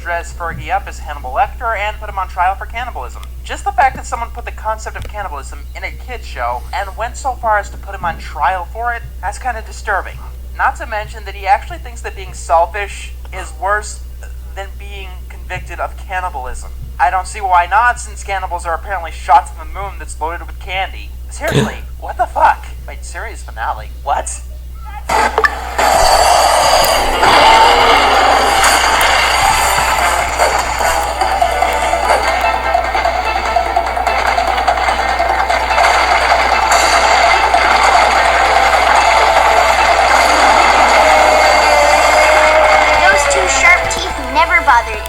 dress Fergie up as Hannibal Lecter and put him on trial for cannibalism. Just the fact that someone put the concept of cannibalism in a kid's show and went so far as to put him on trial for it, that's kind of disturbing. Not to mention that he actually thinks that being selfish is worse than being convicted of cannibalism. I don't see why not, since cannibals are apparently shot to the moon that's loaded with candy. Seriously, what the fuck? Wait, series finale. What? Those two sharp teeth never bothered.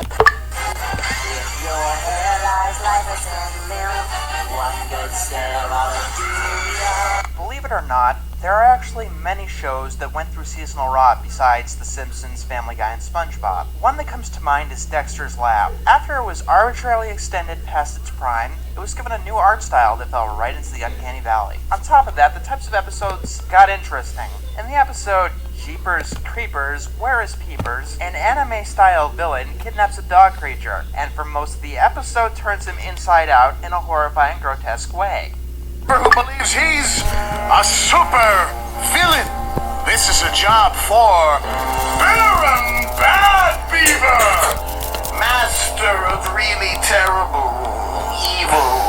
Believe it or not, there are actually many shows that went through seasonal rot besides The Simpsons, Family Guy, and SpongeBob. One that comes to mind is Dexter's Lab. After it was arbitrarily extended past its prime, it was given a new art style that fell right into the uncanny valley. On top of that, the types of episodes got interesting. In the episode Jeepers Creepers, Where is Peepers, an anime-style villain kidnaps a dog creature, and for most of the episode turns him inside out in a horrifying, grotesque way. Who believes he's a super villain? This is a job for Baron Bad Beaver, master of really terrible, evil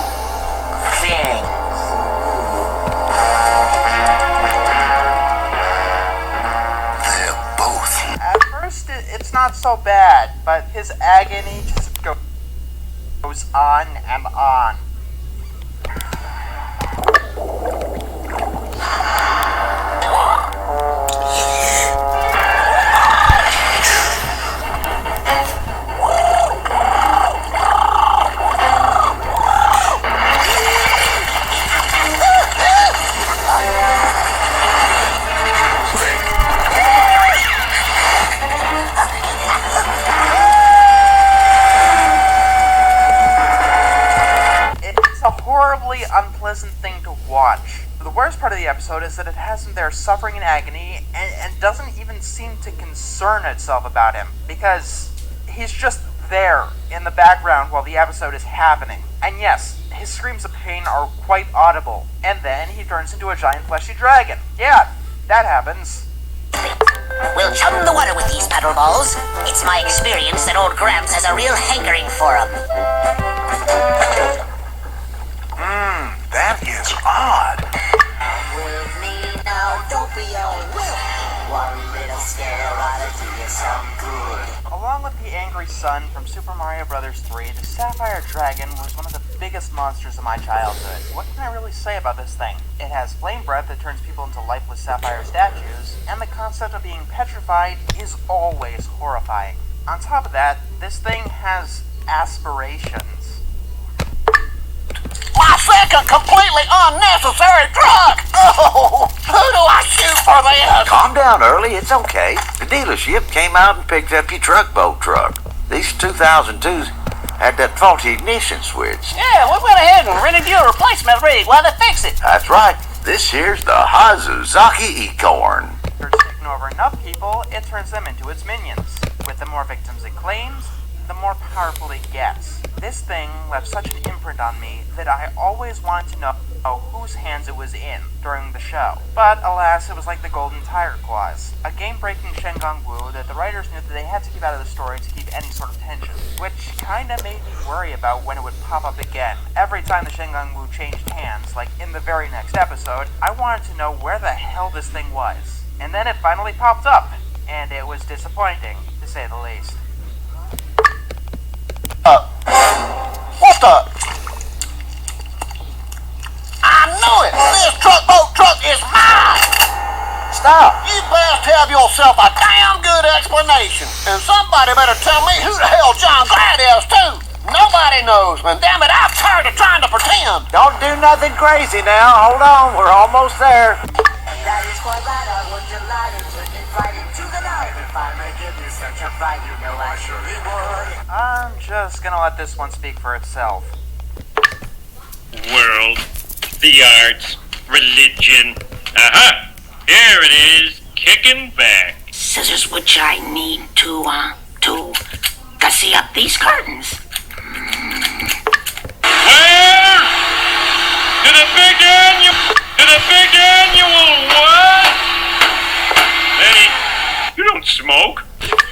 things. They're both. At first, it's not so bad, but his agony just goes on and on. Unpleasant thing to watch. The worst part of the episode is that it has him there suffering in agony and doesn't even seem to concern itself about him, because he's just there in the background while the episode is happening. And yes, his screams of pain are quite audible, and then he turns into a giant fleshy dragon. Yeah, that happens. We'll chum the water with these paddle balls. It's my experience that old Gramps has a real hankering for 'em. That is odd. Come with me now, don't be a wimp. One little scare ought to do you some good. Along with the angry sun from Super Mario Bros. 3, the Sapphire Dragon was one of the biggest monsters of my childhood. What can I really say about this thing? It has flame breath that turns people into lifeless sapphire statues, and the concept of being petrified is always horrifying. On top of that, this thing has aspirations. My second completely unnecessary truck! Oh, who do I shoot for this? Calm down, Early. It's okay. The dealership came out and picked up your boat truck. These 2002s had that faulty ignition switch. Yeah, we went ahead and rented you a replacement rig while they fix it. That's right. This here's the Hazuzaki Ecorn. After taking over enough people, it turns them into its minions. With the more victims it claims, the more powerful it gets. This thing left such an imprint on me that I always wanted to know whose hands it was in during the show. But alas, it was like the Golden Tiger Clause, a game-breaking Shengang Wu that the writers knew that they had to keep out of the story to keep any sort of tension, which kinda made me worry about when it would pop up again. Every time the Shengang Wu changed hands, like in the very next episode, I wanted to know where the hell this thing was. And then it finally popped up, and it was disappointing, to say the least. What the? I knew it! This boat truck is mine! Stop! You best have yourself a damn good explanation. And somebody better tell me who the hell John Glad is, too. Nobody knows, and damn it, I'm tired of trying to pretend. Don't do nothing crazy now. Hold on, we're almost there. That is quite right, I would delight it to invite into the night. If I may give you such a fright, you know I surely would. I'm just gonna let this one speak for itself. World, the arts, religion. Aha! Here it is, kicking back. Scissors which I need to see up these curtains. Where? To the big annual what? Hey, you don't smoke.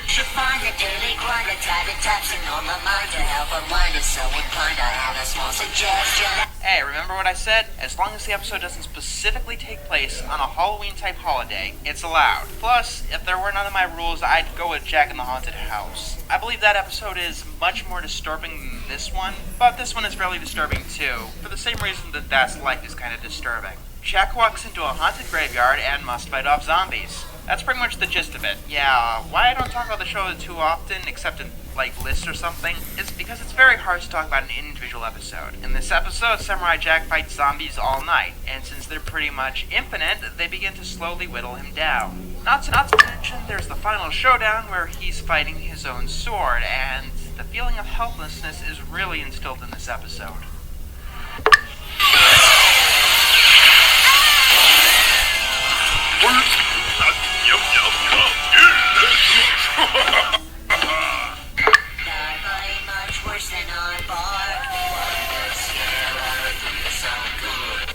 Should find a daily grinder, tied to taps and on my mind to help unwind it. So inclined, I have a small suggestion. Hey, remember what I said? As long as the episode doesn't specifically take place on a Halloween-type holiday, it's allowed. Plus, if there were none of my rules, I'd go with Jack in the Haunted House. I believe that episode is much more disturbing than this one, but this one is fairly disturbing too, for the same reason that That's Life is kind of disturbing. Jack walks into a haunted graveyard and must fight off zombies. That's pretty much the gist of it. Yeah, why I don't talk about the show too often, except in, lists or something, is because it's very hard to talk about an individual episode. In this episode, Samurai Jack fights zombies all night, and since they're pretty much infinite, they begin to slowly whittle him down. Not to mention, there's the final showdown where he's fighting his own sword, and the feeling of helplessness is really instilled in this episode.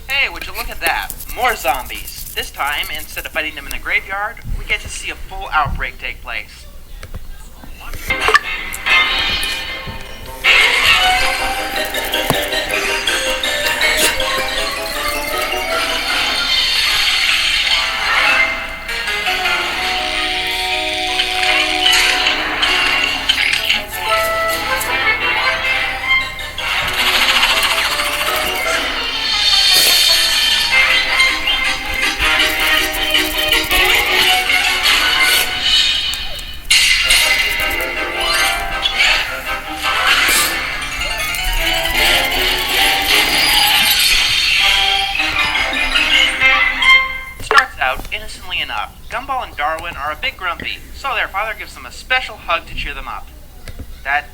Hey, would you look at that? More zombies. This time, instead of fighting them in a graveyard, we get to see a full outbreak take place. Innocently enough, Gumball and Darwin are a bit grumpy, so their father gives them a special hug to cheer them up. That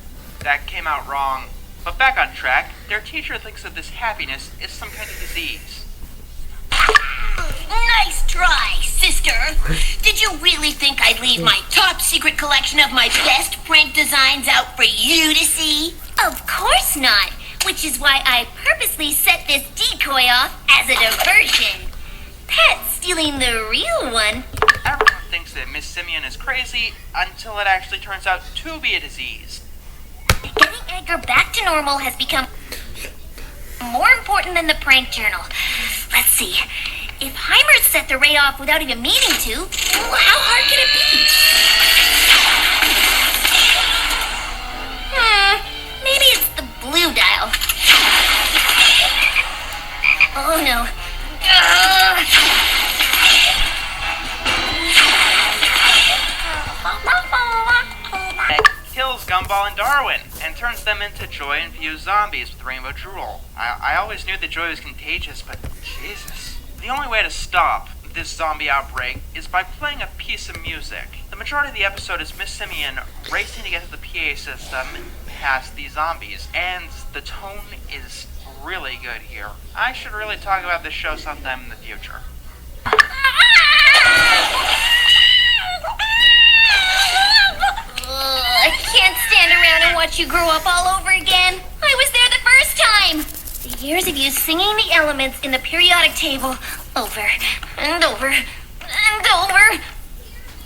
came out wrong. But back on track, their teacher thinks that this happiness is some kind of disease. Nice try, sister. Did you really think I'd leave my top secret collection of my best prank designs out for you to see? Of course not. Which is why I purposely set this decoy off as a diversion. Pet stealing the real one. Everyone thinks that Miss Simeon is crazy until it actually turns out to be a disease. Getting Edgar back to normal has become more important than the prank journal. Let's see. If Heimer set the ray off without even meaning to, how hard can it be? Maybe it's the blue dial. Oh no. Kills Gumball and Darwin and turns them into joy-infused zombies with rainbow drool. I always knew that joy was contagious, but Jesus. The only way to stop this zombie outbreak is by playing a piece of music. The majority of the episode is Miss Simeon racing to get to the PA system past these zombies, and the tone is really good here. I should really talk about this show sometime in the future. I can't stand around and watch you grow up all over again. I was there the first time. The years of you singing the elements in the periodic table over and over and over.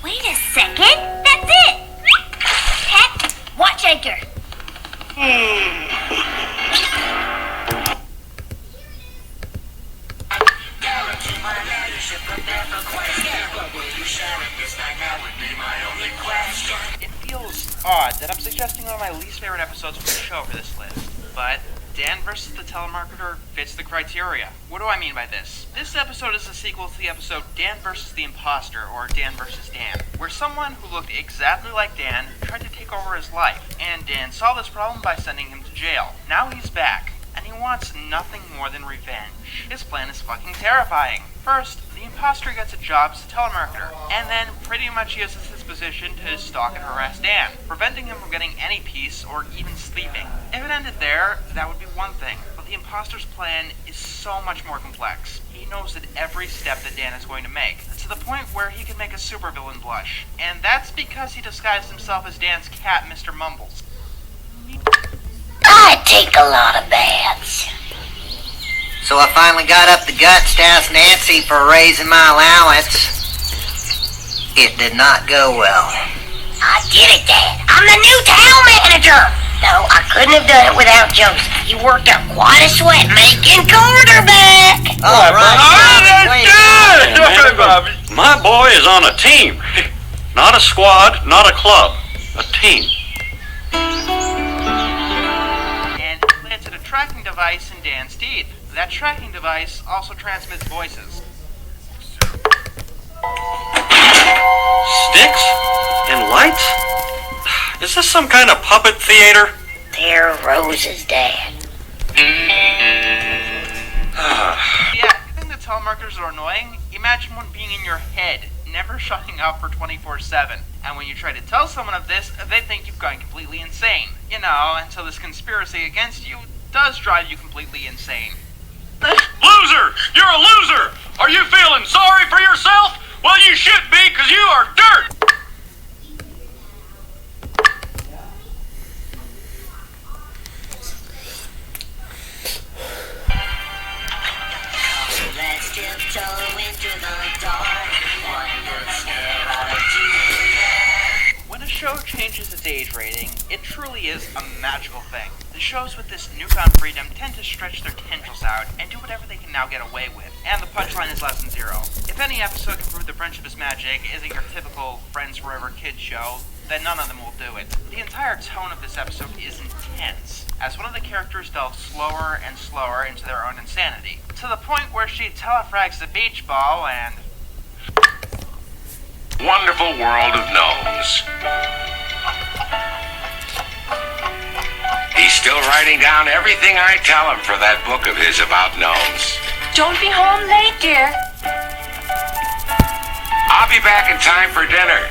Wait a second. That's it. Pet, watch Edgar. It feels odd that I'm suggesting one of my least favorite episodes from the show for this list, but Dan vs. the Telemarketer fits the criteria. What do I mean by this? This episode is a sequel to the episode Dan vs. the Imposter, or Dan vs. Dan, where someone who looked exactly like Dan tried to take over his life, and Dan solved this problem by sending him to jail. Now he's back, and he wants nothing more than revenge. His plan is fucking terrifying. First, the imposter gets a job as a telemarketer, and then pretty much uses his position to stalk and harass Dan, preventing him from getting any peace or even sleeping. If it ended there, that would be one thing, but the imposter's plan is so much more complex. He knows that every step that Dan is going to make, to the point where he can make a supervillain blush, and that's because he disguised himself as Dan's cat, Mr. Mumbles. I take a lot of baths. So I finally got up the guts to ask Nancy for raising my allowance. It did not go well. I get it, Dad. I'm the new town manager. No, I couldn't have done it without Joseph. He worked up quite a sweat making quarterback. All right. My boy is on a team. Not a squad, not a club. A team. And planted a tracking device in Dan's teeth. That tracking device also transmits voices. Sticks? And lights? Is this some kind of puppet theater? They're roses, Dad. Yeah, you think the telemarketers are annoying? Imagine one being in your head, never shutting off for 24/7. And when you try to tell someone of this, they think you've gone completely insane. You know, and so this conspiracy against you does drive you completely insane. Loser! You're a loser! Are you feeling sorry for yourself? Well, you should be, because you are dirt! Let's tiptoe into the dark. One good stare out of Juliet. When a show changes its age rating, it truly is a magical thing. The shows with this newfound freedom tend to stretch their tendrils out and do whatever they can now get away with. And the punchline is Lesson 0. If any episode can prove that friendship is magic isn't your typical Friends Forever kids show, then none of them will do it. The entire tone of this episode is intense, as one of the characters delves slower and slower into their own insanity, to the point where she telefrags the beach ball and... Wonderful world of gnomes. He's still writing down everything I tell him for that book of his about gnomes. Don't be home late, dear. I'll be back in time for dinner.